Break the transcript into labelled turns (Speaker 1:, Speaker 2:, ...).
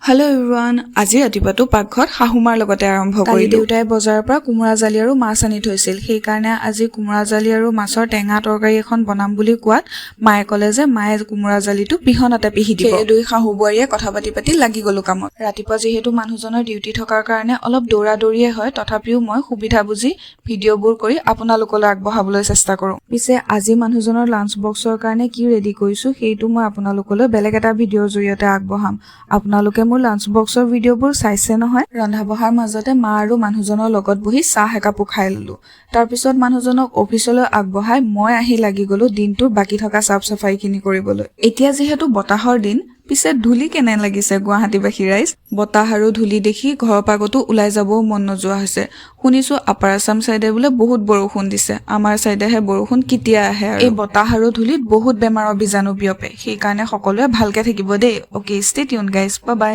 Speaker 1: Hello' everyone, আজি ৰাতিপুৱাটো পাকঘৰত শাহুমাৰ লগতে আৰম্ভ কৰিলোঁ। দেউতাই বজাৰৰ পৰা কোমোৰা জালি আৰু মাছ আনি থৈছিল, সেইকাৰণে আজি কোমোৰা জালি আৰু মাছৰ টেঙা তৰকাৰী এখন বনাম বুলি কোৱাত মায়ে ক'লে যে মায়ে কোমোৰা জালিটো পিহনাতে পিহি দিব। সেই দুই শাহু বোৱাৰীয়ে কথা পাতি লাগি গ'লো কামত। ৰাতিপুৱা যিহেতু মানুহজনৰ ডিউটি থকাৰ কাৰণে অলপ দৌৰা দৌৰিয়ে হয়, তথাপিও মই সুবিধা বুজি ভিডিঅ'বোৰ কৰি আপোনালোকলৈ আগবঢ়াবলৈ চেষ্টা কৰোঁ। পিছে আজি মানুহজনৰ লাঞ্চ বক্সৰ কাৰণে কি ৰেডি কৰিছোঁ সেইটো মই আপোনালোকলৈ বেলেগ এটা ভিডিঅ'ৰ জৰিয়তে আগবঢ়াম। আপোনালোকে মোৰ লাঞ্চ বক্সৰ ভিডিঅ'বোৰ চাইছে নহয়? ৰন্ধা বঢ়াৰ মাজতে মা আৰু মানুহজনৰ লগত বহি চাহ একাপো খাই ললো। তাৰপিছত মানুহজনক অফিচলৈ আগবঢ়াই মই আহি লাগি গলো দিনটোৰ বাকী থকা চাফ চাফাইখিনি কৰিবলৈ। এতিয়া যিহেতু বতাহৰ দিন, পিছে ধূলি কেনে লাগিছে গুৱাহাটীবাসী ৰাইজ? বতাহ আৰু ধূলি দেখি ঘৰৰ পৰা ক'তো ওলাই যাবও মন নোযোৱা হৈছে। শুনিছো আপাৰ আছাম চাইডে বোলে বহুত বৰষুণ দিছে, আমাৰ চাইডেহে বৰষুণ কেতিয়া আহে। এই বতাহ আৰু ধূলিত বহুত বেমাৰৰ বীজাণু বিয়পে, সেইকাৰণে সকলোৱে ভালকে থাকিব দেই। Okay, stay tune guys, bye bye.